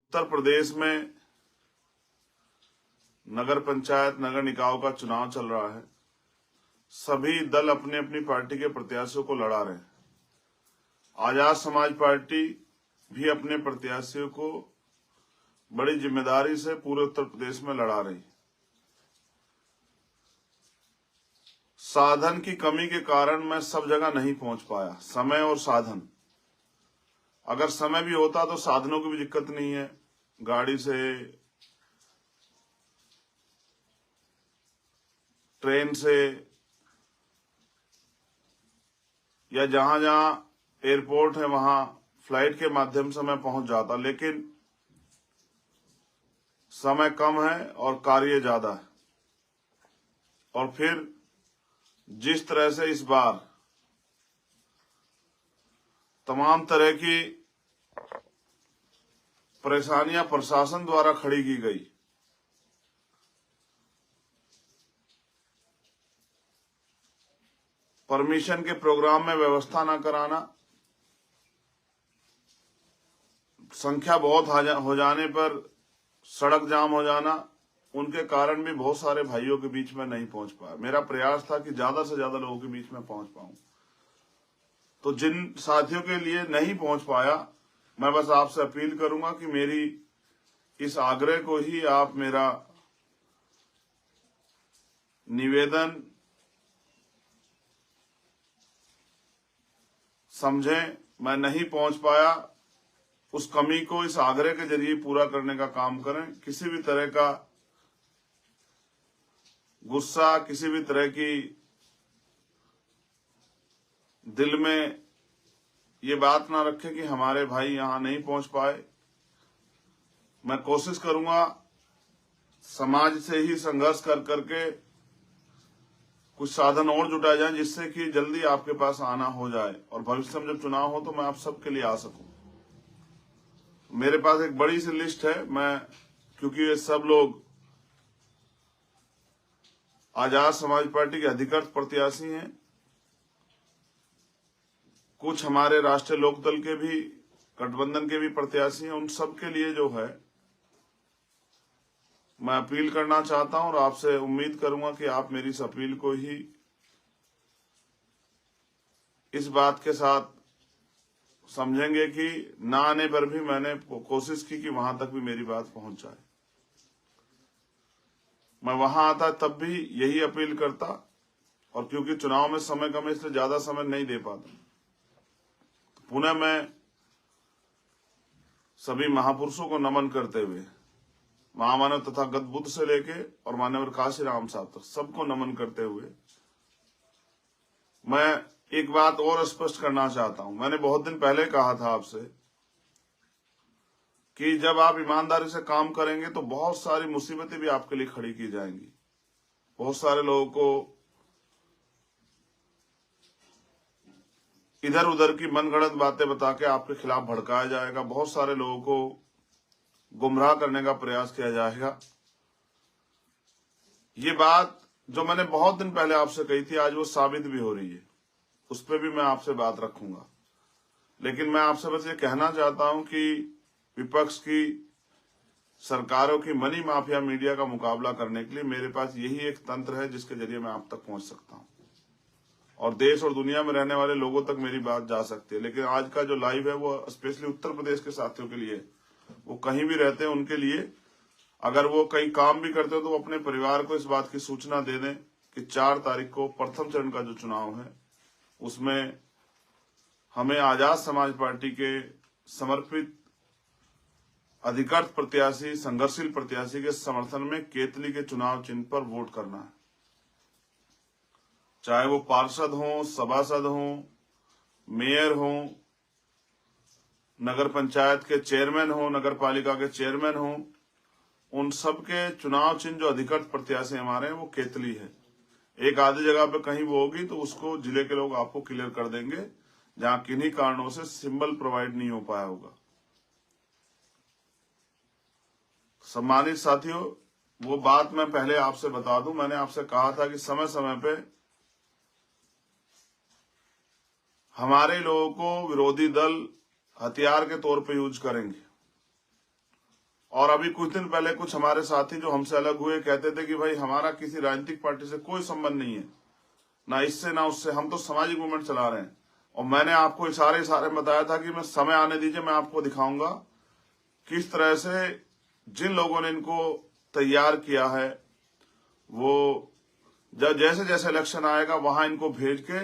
उत्तर प्रदेश में नगर पंचायत नगर निकायों का चुनाव चल रहा है। सभी दल अपनी अपनी पार्टी के प्रत्याशियों को लड़ा रहे हैं। आजाद समाज पार्टी भी अपने प्रत्याशियों को बड़ी जिम्मेदारी से पूरे उत्तर प्रदेश में लड़ा रही। साधन की कमी के कारण मैं सब जगह नहीं पहुंच पाया, समय और साधन। अगर समय भी होता तो साधनों की भी दिक्कत नहीं है, गाड़ी से, ट्रेन से या जहां जहां एयरपोर्ट है वहां फ्लाइट के माध्यम से मैं पहुंच जाता, लेकिन समय कम है और कार्य ज्यादा है। और फिर जिस तरह से इस बार तमाम तरह की परेशानियां प्रशासन द्वारा खड़ी की गई, परमिशन के प्रोग्राम में व्यवस्था न कराना, संख्या बहुत हो जाने पर सड़क जाम हो जाना, उनके कारण भी बहुत सारे भाइयों के बीच में नहीं पहुंच पाया। मेरा प्रयास था कि ज्यादा से ज्यादा लोगों के बीच में पहुंच पाऊं। तो जिन साथियों के लिए नहीं पहुंच पाया, मैं बस आपसे अपील करूंगा कि मेरी इस आग्रह को ही आप मेरा निवेदन समझें। मैं नहीं पहुंच पाया, उस कमी को इस आग्रह के जरिए पूरा करने का काम करें। किसी भी तरह का गुस्सा, किसी भी तरह की दिल में ये बात ना रखें कि हमारे भाई यहां नहीं पहुंच पाए। मैं कोशिश करूंगा समाज से ही संघर्ष कर करके कुछ साधन और जुटाए जाएं, जिससे कि जल्दी आपके पास आना हो जाए और भविष्य में जब चुनाव हो तो मैं आप सबके लिए आ सकूं। मेरे पास एक बड़ी सी लिस्ट है। क्योंकि ये सब लोग आजाद समाज पार्टी के अधिकृत प्रत्याशी हैं, कुछ हमारे राष्ट्रीय लोकदल के भी, गठबंधन के भी प्रत्याशी हैं। उन सब के लिए जो है मैं अपील करना चाहता हूं और आपसे उम्मीद करूंगा कि आप मेरी इस अपील को ही इस बात के साथ समझेंगे कि ना आने पर भी मैंने कोशिश की कि वहां तक भी मेरी बात पहुंच जाए। मैं वहां आता तब भी यही अपील करता, और क्योंकि चुनाव में समय कम है इसलिए ज्यादा समय नहीं दे पाता। पुनः मैं सभी महापुरुषों को नमन करते हुए, महामानव तथा बुद्ध से लेके और मान्यवर काशीराम साहब तक सबको नमन करते हुए मैं एक बात और स्पष्ट करना चाहता हूं। मैंने बहुत दिन पहले कहा था आपसे कि जब आप ईमानदारी से काम करेंगे तो बहुत सारी मुसीबतें भी आपके लिए खड़ी की जाएंगी। बहुत सारे लोगों को इधर उधर की मनगढ़ंत बातें बता के आपके खिलाफ भड़काया जाएगा। बहुत सारे लोगों को गुमराह करने का प्रयास किया जाएगा। ये बात जो मैंने बहुत दिन पहले आपसे कही थी, आज वो साबित भी हो रही है। उस पर भी मैं आपसे बात रखूंगा। लेकिन मैं आपसे बस ये कहना चाहता हूं कि विपक्ष की, सरकारों की मनी माफिया मीडिया का मुकाबला करने के लिए मेरे पास यही एक तंत्र है जिसके जरिए मैं आप तक पहुंच सकता हूं और देश और दुनिया में रहने वाले लोगों तक मेरी बात जा सकती है। लेकिन आज का जो लाइव है वो स्पेशली उत्तर प्रदेश के साथियों के लिए, वो कहीं भी रहते हैं उनके लिए, अगर वो कहीं काम भी करते हो तो वो अपने परिवार को इस बात की सूचना दे दें कि 4 तारीख को प्रथम चरण का जो चुनाव है उसमें हमें आजाद समाज पार्टी के समर्पित अधिकृत प्रत्याशी, संघर्षशील प्रत्याशी के समर्थन में केतली के चुनाव चिन्ह पर वोट करना है। चाहे वो पार्षद हों, सभासद हों, मेयर हों, नगर पंचायत के चेयरमैन हों, नगर पालिका के चेयरमैन हों, उन सब के चुनाव चिन्ह जो अधिकृत प्रत्याशी हमारे हैं वो केतली है। एक आधी जगह पे कहीं वो होगी तो उसको जिले के लोग आपको क्लियर कर देंगे जहां किन्हीं कारणों से सिंबल प्रोवाइड नहीं हो पाया होगा। सम्मानित साथियों, वो बात मैं पहले आपसे बता दूं, मैंने आपसे कहा था कि समय समय पे हमारे लोगों को विरोधी दल हथियार के तौर पे यूज करेंगे। और अभी कुछ दिन पहले कुछ हमारे साथी जो हमसे अलग हुए कहते थे कि भाई हमारा किसी राजनीतिक पार्टी से कोई संबंध नहीं है, ना इससे ना उससे, हम तो सामाजिक मूवमेंट चला रहे हैं। और मैंने आपको इशारे बताया था कि मैं समय आने दीजिए, मैं आपको दिखाऊंगा किस तरह से जिन लोगों ने इनको तैयार किया है वो जैसे जैसे इलेक्शन आएगा वहां इनको भेज के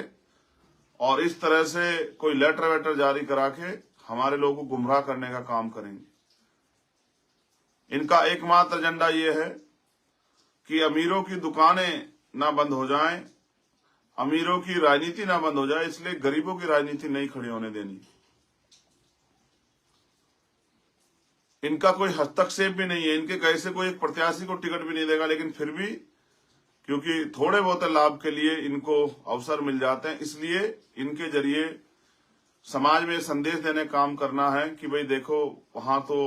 और इस तरह से कोई लेटर वेटर जारी करा के हमारे लोगों को गुमराह करने का काम करेंगे। इनका एकमात्र एजेंडा ये है कि अमीरों की दुकानें ना बंद हो जाएं, अमीरों की राजनीति ना बंद हो जाए, इसलिए गरीबों की राजनीति नहीं खड़ी होने देनी। इनका कोई हस्तक्षेप भी नहीं है, इनके कैसे कोई एक प्रत्याशी को टिकट भी नहीं देगा, लेकिन फिर भी क्योंकि थोड़े बहुत लाभ के लिए इनको अवसर मिल जाते हैं, इसलिए इनके जरिए समाज में संदेश देने काम करना है कि भाई देखो वहां तो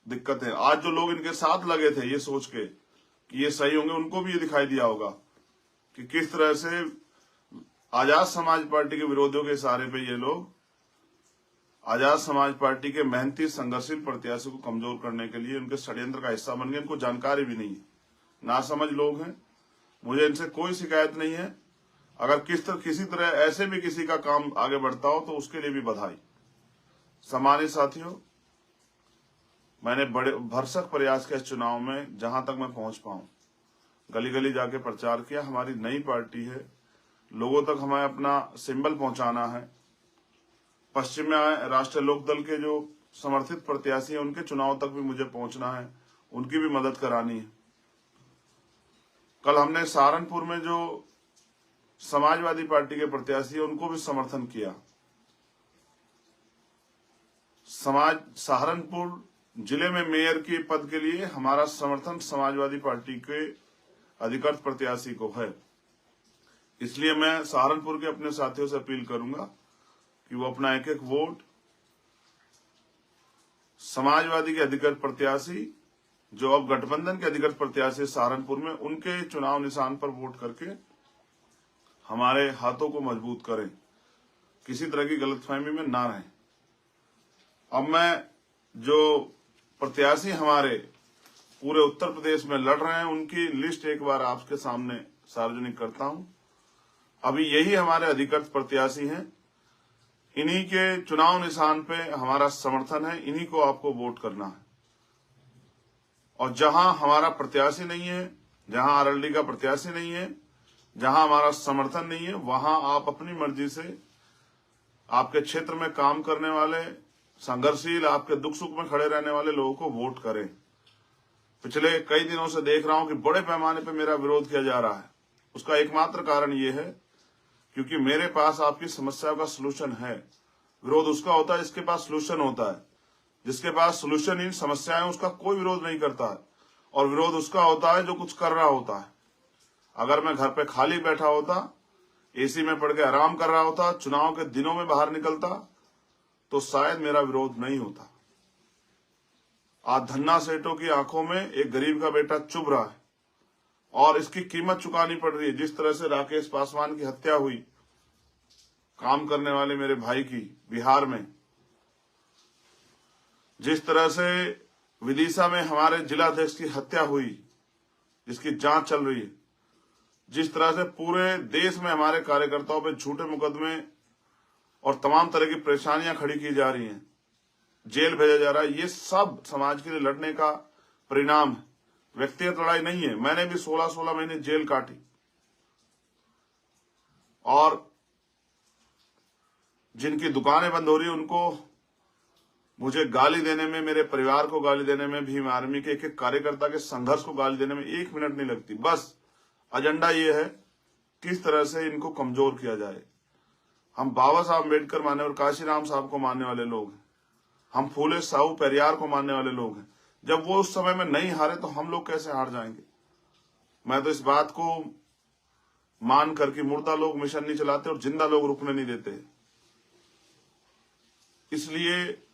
दिक्कत है। आज जो लोग इनके साथ लगे थे ये सोच के कि ये सही होंगे, उनको भी ये दिखाई दिया होगा कि किस तरह से आजाद समाज पार्टी के विरोधियों के इशारे पे ये लोग आजाद समाज पार्टी के मेहनती संघर्षशील प्रत्याशी को कमजोर करने के लिए उनके षड्यंत्र का हिस्सा बन गए। इनको जानकारी भी नहीं है, नासमझ लोग हैं। मुझे इनसे कोई शिकायत नहीं है। अगर किसी तरह ऐसे भी किसी का काम आगे बढ़ता हो तो उसके लिए भी बधाई। सम्मानित साथियों, मैंने बड़े भरसक प्रयास किया इस चुनाव में, जहां तक मैं पहुंच पाऊं, गली गली जाके प्रचार किया। हमारी नई पार्टी है, लोगों तक हमें अपना सिंबल पहुंचाना है। पश्चिम में आए राष्ट्रीय लोकदल के जो समर्थित प्रत्याशी हैं उनके चुनाव तक भी मुझे पहुंचना है, उनकी भी मदद करानी है। कल हमने सहारनपुर में जो समाजवादी पार्टी के प्रत्याशी है उनको भी समर्थन किया। सहारनपुर जिले में मेयर के पद के लिए हमारा समर्थन समाजवादी पार्टी के अधिकृत प्रत्याशी को है। इसलिए मैं सहारनपुर के अपने साथियों से अपील करूंगा कि वो अपना एक एक वोट समाजवादी के अधिकृत प्रत्याशी, जो अब गठबंधन के अधिकृत प्रत्याशी सहारनपुर में, उनके चुनाव निशान पर वोट करके हमारे हाथों को मजबूत करें, किसी तरह की गलतफहमी में ना रहें। अब मैं जो प्रत्याशी हमारे पूरे उत्तर प्रदेश में लड़ रहे हैं उनकी लिस्ट एक बार आपके सामने सार्वजनिक करता हूं। अभी यही हमारे अधिकृत प्रत्याशी हैं, इन्हीं के चुनाव निशान पे हमारा समर्थन है, इन्हीं को आपको वोट करना है। और जहां हमारा प्रत्याशी नहीं है, जहां आरएलडी का प्रत्याशी नहीं है, जहां हमारा समर्थन नहीं है, वहां आप अपनी मर्जी से आपके क्षेत्र में काम करने वाले, संघर्षशील, आपके दुख सुख में खड़े रहने वाले लोगों को वोट करें। पिछले कई दिनों से देख रहा हूं कि बड़े पैमाने पर मेरा विरोध किया जा रहा है। उसका एकमात्र कारण ये है क्योंकि मेरे पास आपकी समस्या का सलूशन है। विरोध उसका होता है जिसके पास सलूशन होता है। जिसके पास सलूशन इन समस्याएं, उसका कोई विरोध नहीं करता है। और विरोध उसका होता है जो कुछ कर रहा होता है। अगर मैं घर पे खाली बैठा होता, एसी में पड़ के आराम कर रहा होता, चुनाव के दिनों में बाहर निकलता, तो शायद मेरा विरोध नहीं होता। आज धन्ना सेठों की आंखों में एक गरीब का बेटा चुभ रहा है और इसकी कीमत चुकानी पड़ रही है। जिस तरह से राकेश पासवान की हत्या हुई, काम करने वाले मेरे भाई की, बिहार में, जिस तरह से विदिशा में हमारे जिलाध्यक्ष की हत्या हुई जिसकी जांच चल रही है, जिस तरह से पूरे देश में हमारे कार्यकर्ताओं पे झूठे मुकदमे और तमाम तरह की परेशानियां खड़ी की जा रही हैं, जेल भेजा जा रहा है, ये सब समाज के लिए लड़ने का परिणाम है। व्यक्तिगत लड़ाई नहीं है। मैंने भी 16-16 महीने जेल काटी और जिनकी दुकानें बंद हो रही उनको मुझे गाली देने में, मेरे परिवार को गाली देने में, भीम आर्मी के एक एक कार्यकर्ता के संघर्ष को गाली देने में 1 मिनट नहीं लगती। बस एजेंडा ये है किस तरह से इनको कमजोर किया जाए। हम बाबा साहब अम्बेडकर मानने और काशीराम साहब को मानने वाले लोग हैं। हम फूले साहू पेरियार को मानने वाले लोग हैं। जब वो उस समय में नहीं हारे तो हम लोग कैसे हार जाएंगे। मैं तो इस बात को मान करके मुर्दा लोग मिशन नहीं चलाते और जिंदा लोग रुकने नहीं देते, इसलिए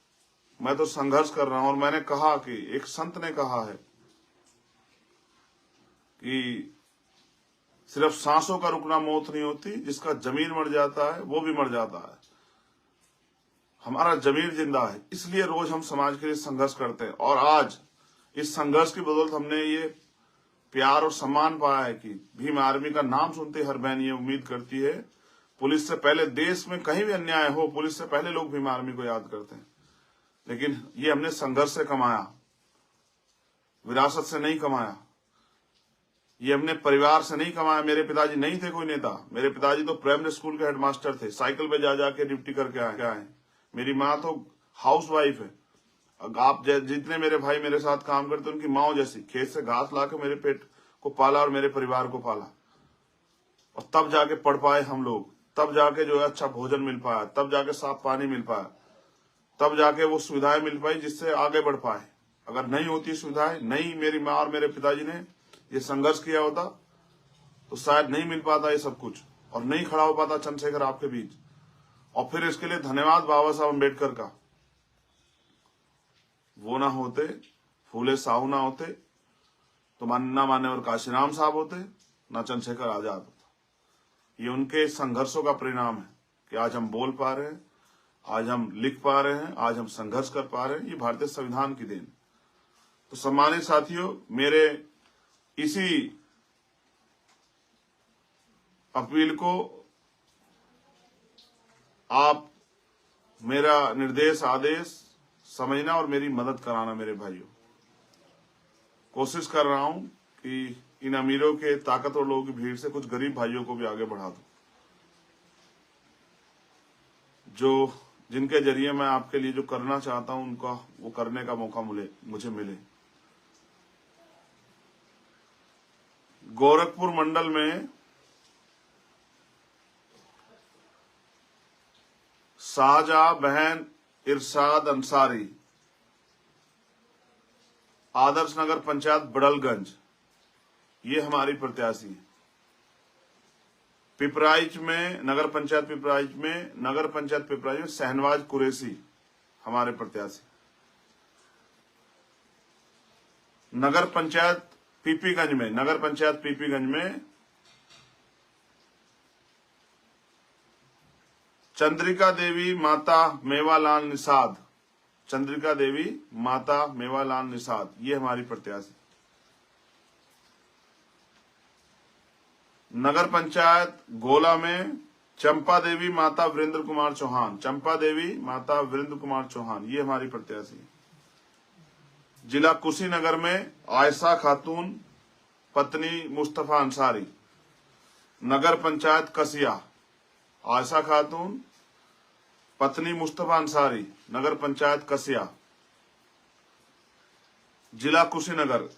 मैं तो संघर्ष कर रहा हूं। और मैंने कहा कि एक संत ने कहा है कि सिर्फ सांसों का रुकना मौत नहीं होती, जिसका जमीर मर जाता है वो भी मर जाता है। हमारा जमीर जिंदा है, इसलिए रोज हम समाज के लिए संघर्ष करते हैं। और आज इस संघर्ष की बदौलत हमने ये प्यार और सम्मान पाया है कि भीम आर्मी का नाम सुनते हर बहन ये उम्मीद करती है, पुलिस से पहले देश में कहीं भी अन्याय हो, पुलिस से पहले लोग भीम आर्मी को याद करते हैं। लेकिन ये हमने संघर्ष से कमाया, विरासत से नहीं कमाया, ये हमने परिवार से नहीं कमाया। मेरे पिताजी नहीं थे कोई नेता, मेरे पिताजी तो प्राइमरी स्कूल के हेडमास्टर थे, साइकिल पे जा जाके ड्यूटी करके आए। मेरी माँ तो हाउस वाइफ है। आप जितने मेरे भाई मेरे साथ काम करते उनकी माँ जैसी, खेत से घास लाकर मेरे पेट को पाला और मेरे परिवार को पाला, और तब जाके पढ़ पाए हम लोग, तब जाके जो है अच्छा भोजन मिल पाया, तब जाके साफ पानी मिल पाया, तब जाके वो सुविधाएं मिल पाई जिससे आगे बढ़ पाए। अगर नहीं होती सुविधाएं, नहीं मेरी माँ और मेरे पिताजी ने ये संघर्ष किया होता तो शायद नहीं मिल पाता ये सब कुछ, और नहीं खड़ा हो पाता चंद्रशेखर आपके बीच। और फिर इसके लिए धन्यवाद बाबा साहब अम्बेडकर का। वो ना होते, फूले साहू ना होते, तो ना मान्यवर काशीराम साहब होते, ना चंद्रशेखर आजाद होता। ये उनके संघर्षों का परिणाम है कि आज हम बोल पा रहे हैं, आज हम लिख पा रहे हैं, आज हम संघर्ष कर पा रहे हैं। ये भारतीय संविधान की देन। तो सम्मानित साथियों, मेरे इसी अपील को आप मेरा निर्देश आदेश समझना और मेरी मदद कराना। मेरे भाइयों, कोशिश कर रहा हूं कि इन अमीरों के ताकतवर लोगों की भीड़ से कुछ गरीब भाइयों को भी आगे बढ़ा दूं, जो जिनके जरिए मैं आपके लिए जो करना चाहता हूं उनका वो करने का मौका मुझे मिले। गोरखपुर मंडल में शाहजहां बहन इरशाद अंसारी, आदर्श नगर पंचायत बड़लगंज, ये हमारी प्रत्याशी है। पिपराइच में नगर पंचायत पिपराइच में शहनवाज कुरैशी हमारे प्रत्याशी। नगर पंचायत पीपीगंज में चंद्रिका देवी माता मेवालाल निषाद, ये हमारी प्रत्याशी। नगर पंचायत गोला में चंपा देवी माता वीरेंद्र कुमार चौहान, ये हमारी प्रत्याशी। जिला कुशीनगर में आयशा खातून पत्नी मुस्तफा अंसारी। नगर पंचायत कसिया, आयशा खातून पत्नी मुस्तफा अंसारी, नगर पंचायत कसिया, जिला कुशीनगर।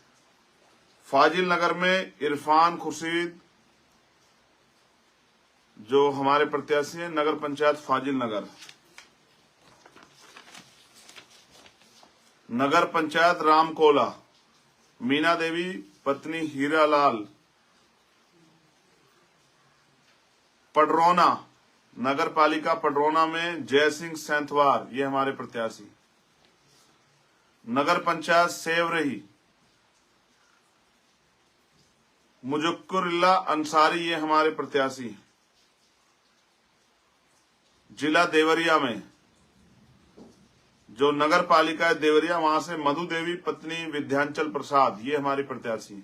फाजिल नगर में इरफान खुर्शीद, जो हमारे प्रत्याशी हैं, नगर पंचायत फाजिल नगर। नगर पंचायत रामकोला, मीना देवी पत्नी हीरालाल। पडरौना, नगर पालिका पडरौना में जय सिंह सैंथवार, ये हमारे प्रत्याशी। नगर पंचायत सेवरही, मुजक्कुरुल्लाह अंसारी, ये हमारे प्रत्याशी। जिला देवरिया में जो नगर पालिका है देवरिया, वहां से मधु देवी पत्नी विद्यांचल प्रसाद, ये हमारी प्रत्याशी।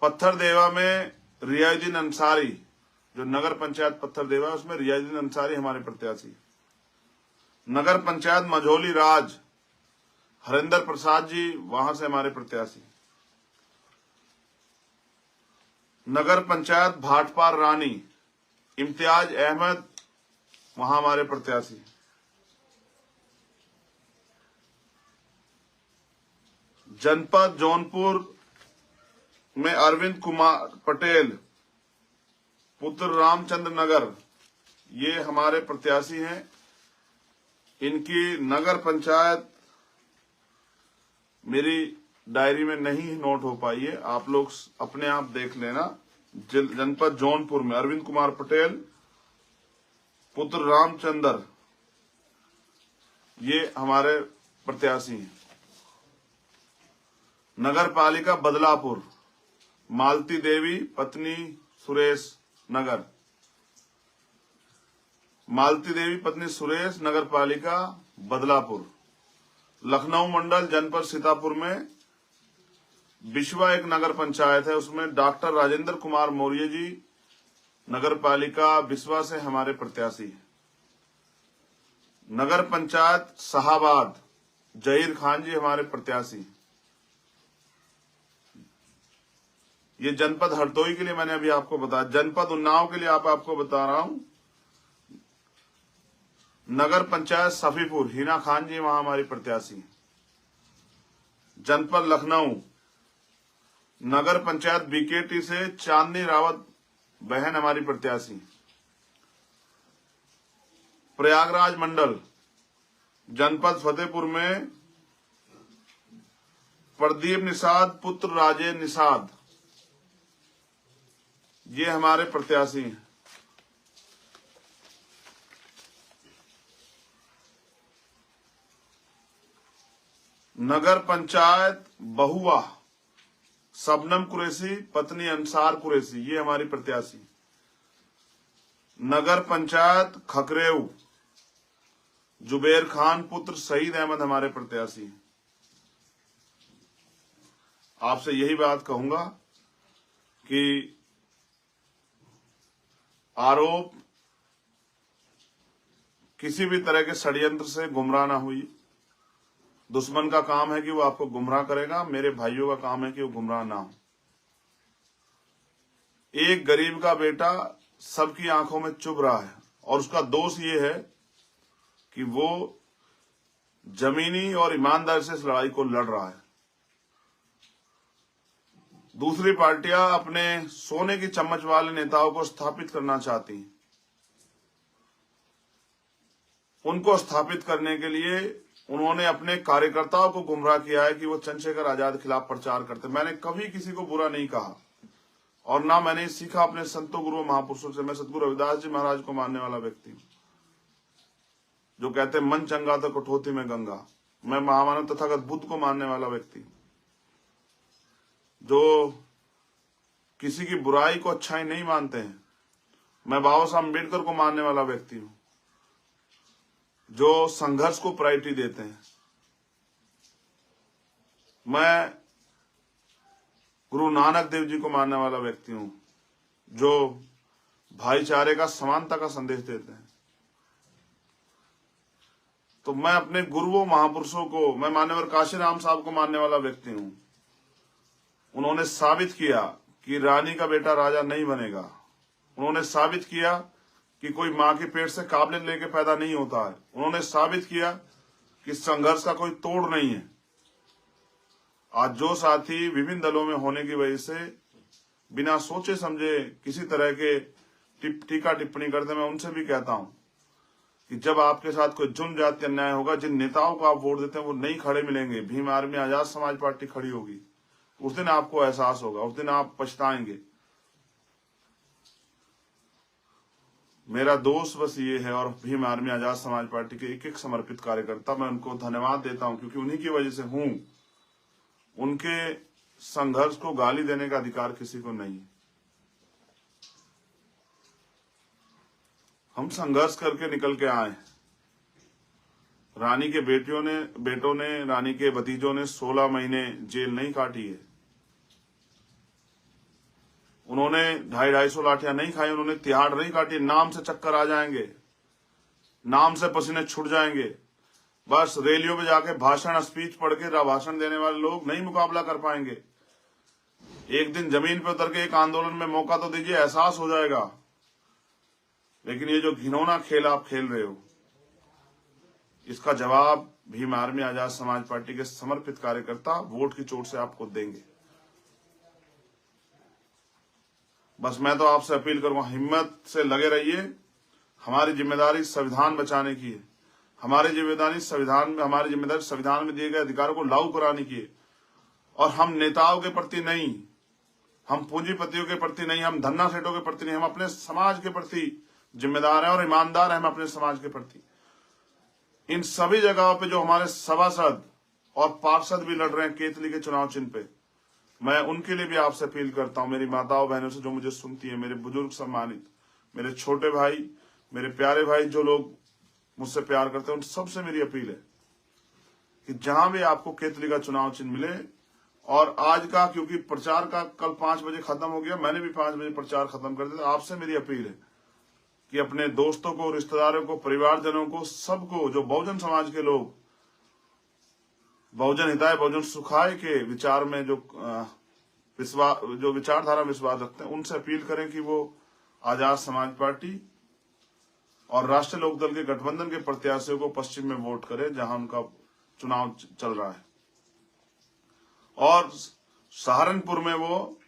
पत्थर देवा में रियाजुद्दीन अंसारी, जो नगर पंचायत पत्थर देवा है उसमें रियाजुद्दीन अंसारी हमारे प्रत्याशी। नगर पंचायत मझौली राज, हरिंदर प्रसाद जी, वहां से हमारे प्रत्याशी। नगर पंचायत भाटपार रानी, इम्तियाज अहमद, वहां हमारे प्रत्याशी। जनपद जौनपुर में अरविंद कुमार पटेल पुत्र रामचंद्र नगर, ये हमारे प्रत्याशी हैं। इनकी नगर पंचायत मेरी डायरी में नहीं नोट हो पाई है, आप लोग अपने आप देख लेना। जनपद जौनपुर में अरविंद कुमार पटेल पुत्र रामचंद्र, ये हमारे प्रत्याशी हैं। नगर पालिका बदलापुर, मालती देवी पत्नी सुरेश नगर, नगर पालिका बदलापुर। लखनऊ मंडल जनपद सीतापुर में बिशवा एक नगर पंचायत है, उसमें डॉक्टर राजेंद्र कुमार मौर्य जी नगर पालिका बिशवा से हमारे प्रत्याशी हैं। नगर पंचायत शाहाबाद जहीर खान जी हमारे प्रत्याशी हैं। ये जनपद हरदोई के लिए मैंने अभी आपको बताया। जनपद उन्नाव के लिए आपको बता रहा हूं, नगर पंचायत सफीपुर हिना खान जी वहां हमारी प्रत्याशी हैं। जनपद लखनऊ नगर पंचायत बीकेटी से चांदनी रावत बहन हमारी प्रत्याशी। प्रयागराज मंडल जनपद फतेहपुर में प्रदीप निषाद पुत्र राजेश निषाद, ये हमारे प्रत्याशी हैं। नगर पंचायत बहुआ शबनम कुरैशी पत्नी अंसार कुरैशी, ये हमारी प्रत्याशी। नगर पंचायत खकरेऊ जुबेर खान पुत्र सईद अहमद हमारे प्रत्याशी। आपसे यही बात कहूंगा कि आरोप किसी भी तरह के षड्यंत्र से गुमराह ना हुई। दुश्मन का काम है कि वो आपको गुमराह करेगा, मेरे भाइयों का काम है कि वो गुमराह ना हो। एक गरीब का बेटा सबकी आंखों में चुभ रहा है और उसका दोष ये है कि वो जमीनी और ईमानदारी से इस लड़ाई को लड़ रहा है। दूसरी पार्टियां अपने सोने की चम्मच वाले नेताओं को स्थापित करना चाहती हैं। उनको स्थापित करने के लिए उन्होंने अपने कार्यकर्ताओं को गुमराह किया है कि वो चंद्रशेखर आजाद के खिलाफ प्रचार करते। मैंने कभी किसी को बुरा नहीं कहा और ना मैंने सीखा अपने संतों गुरुओं महापुरुषों से। मैं सतगुरु रविदास जी महाराज को मानने वाला व्यक्ति हूं, जो कहते हैं मन चंगा तो कठौती में गंगा। मैं महामानव तथागत बुद्ध को मानने वाला व्यक्ति, जो किसी की बुराई को अच्छाई नहीं मानते हैं। मैं बाबा साहब अम्बेडकर को मानने वाला व्यक्ति हूं, जो संघर्ष को प्रायोरिटी देते हैं। मैं गुरु नानक देव जी को मानने वाला व्यक्ति हूं, जो भाईचारे का समानता का संदेश देते हैं। तो मैं अपने गुरुओं महापुरुषों को, मैं मान्यवर काशीराम साहब को मानने वाला व्यक्ति हूं। उन्होंने साबित किया कि रानी का बेटा राजा नहीं बनेगा। उन्होंने साबित किया कि कोई मां के पेट से काबिलियत लेके पैदा नहीं होता है। उन्होंने साबित किया कि संघर्ष का कोई तोड़ नहीं है। आज जो साथी विभिन्न दलों में होने की वजह से बिना सोचे समझे किसी तरह के टीका टिप्पणी करते, मैं उनसे भी कहता हूं कि जब आपके साथ कोई जुर्म जाति अन्याय होगा, जिन नेताओं को आप वोट देते हैं वो नहीं खड़े मिलेंगे। भीम आर्मी आजाद समाज पार्टी खड़ी होगी, उस दिन आपको एहसास होगा, उस दिन आप पछताएंगे। मेरा दोस्त बस ये है, और भीम आर्मी आजाद समाज पार्टी के एक एक समर्पित कार्यकर्ता, मैं उनको धन्यवाद देता हूं क्योंकि उन्हीं की वजह से हूं। उनके संघर्ष को गाली देने का अधिकार किसी को नहीं। हम संघर्ष करके निकल के आए। रानी के बेटों ने रानी के भतीजों ने 16 महीने जेल नहीं काटी है। उन्होंने 250 लाठियां नहीं खाई, उन्होंने तिहाड़ नहीं काटी। नाम से चक्कर आ जाएंगे, नाम से पसीने छूट जाएंगे। बस रैलियों में जाके भाषण स्पीच पढ़ के भाषण देने वाले लोग नहीं मुकाबला कर पाएंगे। एक दिन जमीन पे उतर के एक आंदोलन में मौका तो दीजिए, एहसास हो जाएगा। लेकिन ये जो घिनौना खेल आप खेल रहे हो, इसका जवाब भीम आर्मी आजाद समाज पार्टी के समर्पित कार्यकर्ता वोट की चोट से आपको देंगे। बस मैं तो आपसे अपील करूंगा, हिम्मत से लगे रहिए। हमारी जिम्मेदारी संविधान बचाने की है। हमारी जिम्मेदारी संविधान में दिए गए अधिकारों को लागू कराने की है। और हम नेताओं के प्रति नहीं, हम पूंजीपतियों के प्रति नहीं, हम धन्ना सेठों के प्रति नहीं, हम अपने समाज के प्रति जिम्मेदार हैं और ईमानदार हैं। हम अपने समाज के प्रति इन सभी जगहों पे जो हमारे सभासद और पार्षद भी लड़ रहे हैं केतली के चुनाव चिन्ह पे, मैं उनके लिए भी आपसे अपील करता हूं। मेरी माताओं बहनों से जो मुझे सुनती है, मेरे बुजुर्ग सम्मानित, मेरे छोटे भाई, मेरे प्यारे भाई, जो लोग मुझसे प्यार करते हैं, उन सबसे मेरी अपील है कि जहां भी आपको केतली का चुनाव चिन्ह मिले, और आज का क्योंकि प्रचार का कल 5 बजे खत्म हो गया, मैंने भी 5 बजे प्रचार खत्म कर दिया। आपसे मेरी अपील है कि अपने दोस्तों को, रिश्तेदारों को, परिवारजनों को, सबको, जो बहुजन समाज के लोग बहुजन हिताय बहुजन सुखाय के विचार में जो विचारधारा विश्वास रखते हैं, उनसे अपील करें कि वो आजाद समाज पार्टी और राष्ट्रीय लोकदल के गठबंधन के प्रत्याशियों को पश्चिम में वोट करें, जहां उनका चुनाव चल रहा है। और सहारनपुर में वो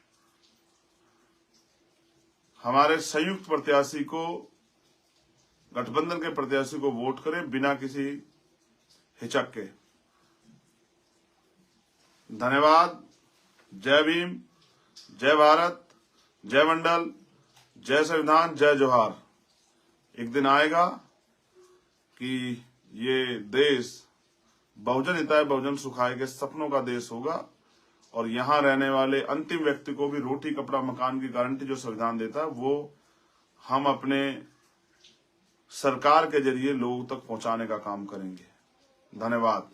हमारे संयुक्त प्रत्याशी को, गठबंधन के प्रत्याशी को वोट करें बिना किसी हिचक के। धन्यवाद। जय भीम, जय भारत, जय मंडल, जय संविधान, जय जोहार। एक दिन आएगा कि ये देश बहुजन हिताय बहुजन सुखाय के सपनों का देश होगा, और यहां रहने वाले अंतिम व्यक्ति को भी रोटी, कपड़ा, मकान की गारंटी जो संविधान देता है, वो हम अपने सरकार के जरिए लोगों तक पहुंचाने का काम करेंगे। धन्यवाद।